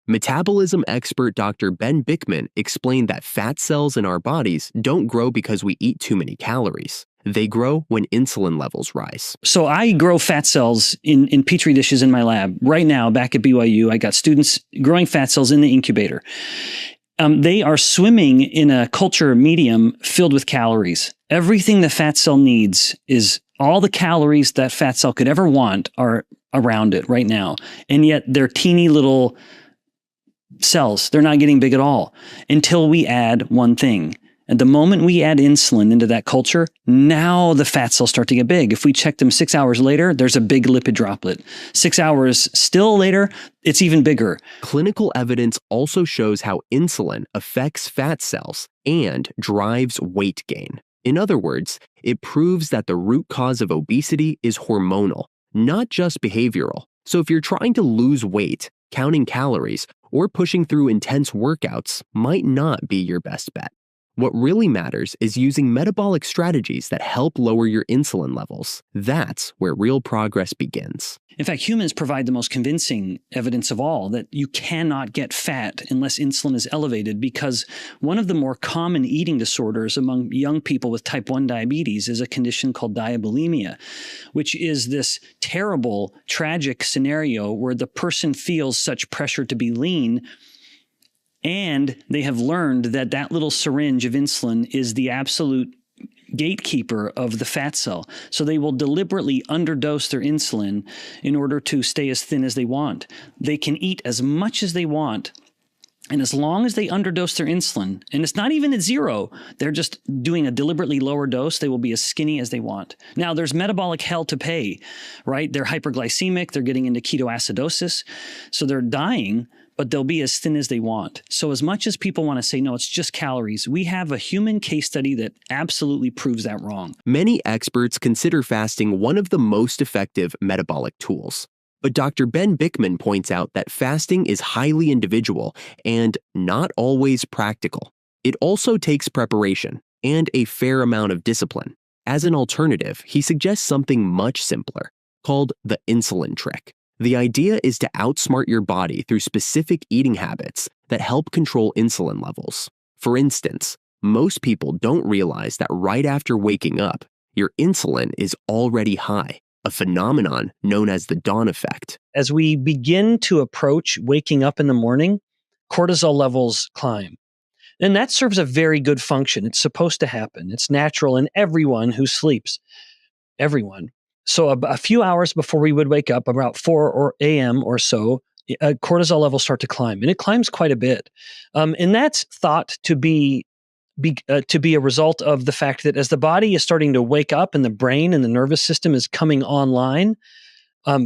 Metabolism expert Dr. Ben Bickman explained that fat cells in our bodies don't grow because we eat too many calories. They grow when insulin levels rise. So I grow fat cells in Petri dishes in my lab. Right now, back at BYU, I got students growing fat cells in the incubator. They are swimming in a culture medium filled with calories. Everything the fat cell needs is all the calories that fat cell could ever want are around it right now. And yet they're teeny little cells. They're not getting big at all until we add one thing. And the moment we add insulin into that culture, now the fat cells start to get big. If we check them 6 hours later, there's a big lipid droplet. 6 hours still later, it's even bigger. Clinical evidence also shows how insulin affects fat cells and drives weight gain. In other words, it proves that the root cause of obesity is hormonal, not just behavioral. So if you're trying to lose weight, counting calories, or pushing through intense workouts might not be your best bet. What really matters is using metabolic strategies that help lower your insulin levels. That's where real progress begins. In fact, humans provide the most convincing evidence of all that you cannot get fat unless insulin is elevated, because one of the more common eating disorders among young people with type 1 diabetes is a condition called diabulimia, which is this terrible, tragic scenario where the person feels such pressure to be lean, and they have learned that that little syringe of insulin is the absolute gatekeeper of the fat cell. So they will deliberately underdose their insulin in order to stay as thin as they want. They can eat as much as they want. And as long as they underdose their insulin, and it's not even at zero, they're just doing a deliberately lower dose, they will be as skinny as they want. Now, there's metabolic hell to pay, right? They're hyperglycemic, they're getting into ketoacidosis, so they're dying, but they'll be as thin as they want. So as much as people want to say, no, it's just calories, we have a human case study that absolutely proves that wrong. Many experts consider fasting one of the most effective metabolic tools. But Dr. Ben Bickman points out that fasting is highly individual and not always practical. It also takes preparation and a fair amount of discipline. As an alternative, he suggests something much simpler, called the insulin trick. The idea is to outsmart your body through specific eating habits that help control insulin levels. For instance, most people don't realize that right after waking up, your insulin is already high, a phenomenon known as the dawn effect. As we begin to approach waking up in the morning, cortisol levels climb. And that serves a very good function. It's supposed to happen. It's natural in everyone who sleeps. Everyone. So a few hours before we would wake up, about 4 a.m. or so, cortisol levels start to climb, and it climbs quite a bit. And that's thought to be a result of the fact that as the body is starting to wake up and the brain and the nervous system is coming online,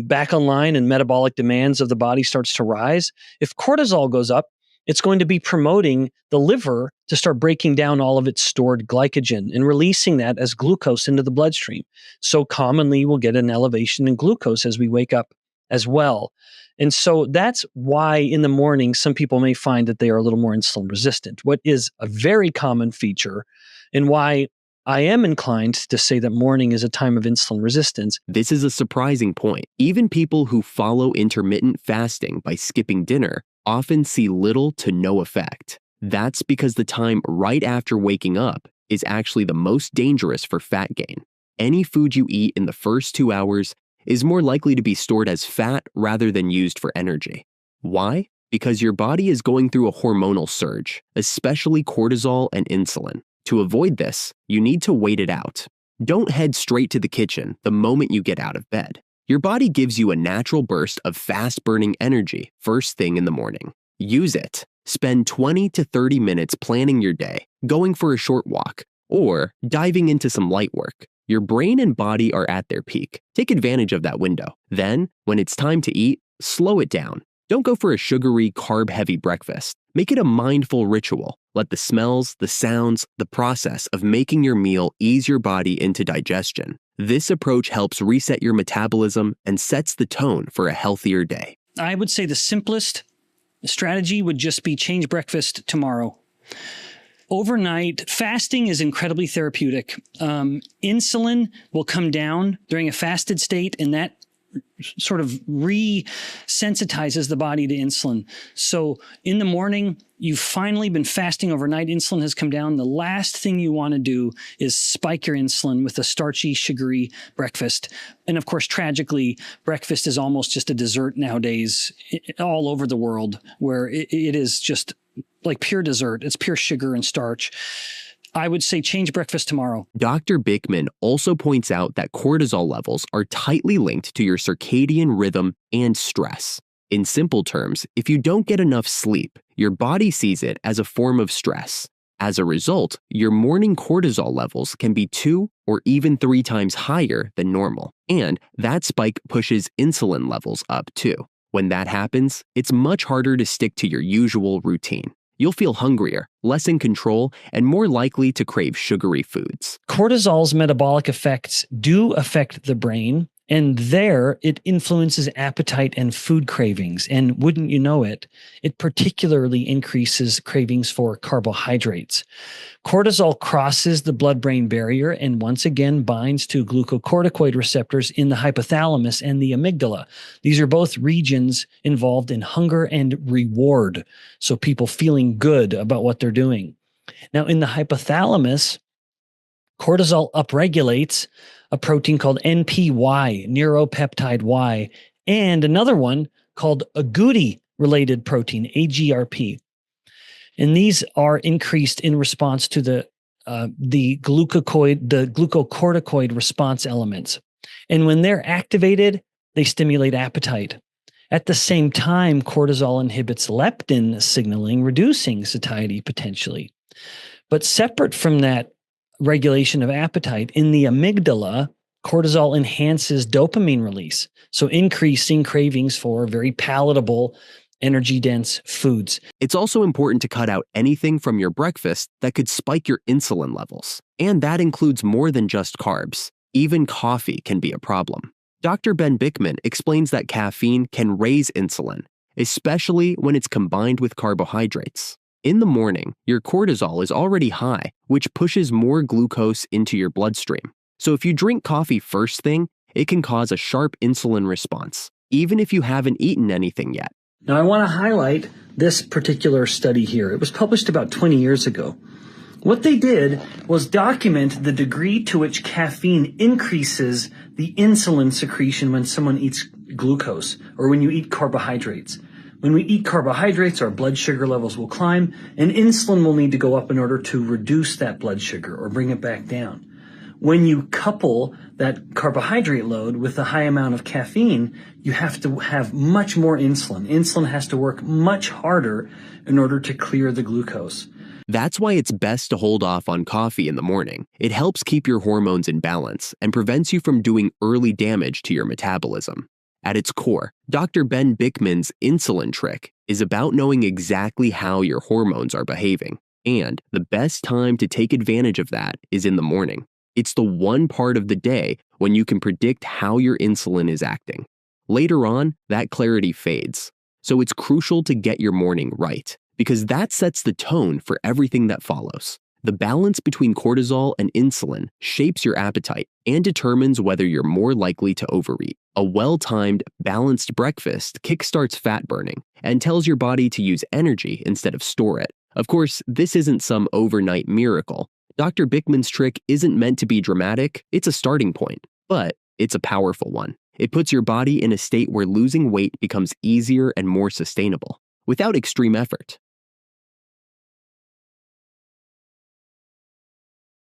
back online, and metabolic demands of the body starts to rise, if cortisol goes up, it's going to be promoting the liver to start breaking down all of its stored glycogen and releasing that as glucose into the bloodstream. So commonly we'll get an elevation in glucose as we wake up as well. And so that's why in the morning, some people may find that they are a little more insulin resistant, what is a very common feature, and why I am inclined to say that morning is a time of insulin resistance. This is a surprising point. Even people who follow intermittent fasting by skipping dinner often see little to no effect. That's because the time right after waking up is actually the most dangerous for fat gain. Any food you eat in the first 2 hours is more likely to be stored as fat rather than used for energy. Why? Because your body is going through a hormonal surge, especially cortisol and insulin. To avoid this, you need to wait it out. Don't head straight to the kitchen the moment you get out of bed. Your body gives you a natural burst of fast-burning energy first thing in the morning. Use it. Spend 20 to 30 minutes planning your day, going for a short walk, or diving into some light work. Your brain and body are at their peak. Take advantage of that window. Then, when it's time to eat, slow it down. Don't go for a sugary, carb-heavy breakfast. Make it a mindful ritual. Let the smells, the sounds, the process of making your meal ease your body into digestion. This approach helps reset your metabolism and sets the tone for a healthier day. I would say the simplest strategy would just be change breakfast tomorrow. Overnight, fasting is incredibly therapeutic. Insulin will come down during a fasted state, and that sort of resensitizes the body to insulin. So in the morning, you've finally been fasting overnight, insulin has come down. The last thing you want to do is spike your insulin with a starchy, sugary breakfast. And of course, tragically, breakfast is almost just a dessert nowadays all over the world, where it is just like pure dessert. It's pure sugar and starch. I would say change breakfast tomorrow. Dr. Bickman also points out that cortisol levels are tightly linked to your circadian rhythm and stress. In simple terms, if you don't get enough sleep, your body sees it as a form of stress. As a result, your morning cortisol levels can be 2 or even 3 times higher than normal, and that spike pushes insulin levels up too. When that happens, it's much harder to stick to your usual routine. You'll feel hungrier, less in control, and more likely to crave sugary foods. Cortisol's metabolic effects do affect the brain, and there it influences appetite and food cravings. And wouldn't you know it, it particularly increases cravings for carbohydrates. Cortisol crosses the blood-brain barrier and once again binds to glucocorticoid receptors in the hypothalamus and the amygdala. These are both regions involved in hunger and reward, so people feeling good about what they're doing. Now, in the hypothalamus, cortisol upregulates a protein called NPY, neuropeptide Y, and another one called agouti-related protein, AGRP. And these are increased in response to the glucocorticoid response elements. And when they're activated, they stimulate appetite. At the same time, cortisol inhibits leptin signaling, reducing satiety potentially. But separate from that regulation of appetite, in the amygdala, cortisol enhances dopamine release, so increasing cravings for very palatable, energy-dense foods. It's also important to cut out anything from your breakfast that could spike your insulin levels, and that includes more than just carbs. Even coffee can be a problem. Dr. Ben Bickman explains that caffeine can raise insulin, especially when it's combined with carbohydrates. In the morning, your cortisol is already high, which pushes more glucose into your bloodstream. So if you drink coffee first thing, it can cause a sharp insulin response, even if you haven't eaten anything yet. Now, I want to highlight this particular study here. It was published about 20 years ago. What they did was document the degree to which caffeine increases the insulin secretion when someone eats glucose or when you eat carbohydrates. When we eat carbohydrates, our blood sugar levels will climb, and insulin will need to go up in order to reduce that blood sugar or bring it back down. When you couple that carbohydrate load with a high amount of caffeine, you have to have much more insulin. Insulin has to work much harder in order to clear the glucose. That's why it's best to hold off on coffee in the morning. It helps keep your hormones in balance and prevents you from doing early damage to your metabolism. At its core, Dr. Ben Bickman's insulin trick is about knowing exactly how your hormones are behaving, and the best time to take advantage of that is in the morning. It's the one part of the day when you can predict how your insulin is acting. Later on, that clarity fades, so it's crucial to get your morning right, because that sets the tone for everything that follows. The balance between cortisol and insulin shapes your appetite and determines whether you're more likely to overeat. A well-timed, balanced breakfast kickstarts fat burning and tells your body to use energy instead of store it. Of course, this isn't some overnight miracle. Dr. Bickman's trick isn't meant to be dramatic, it's a starting point, but it's a powerful one. It puts your body in a state where losing weight becomes easier and more sustainable, without extreme effort.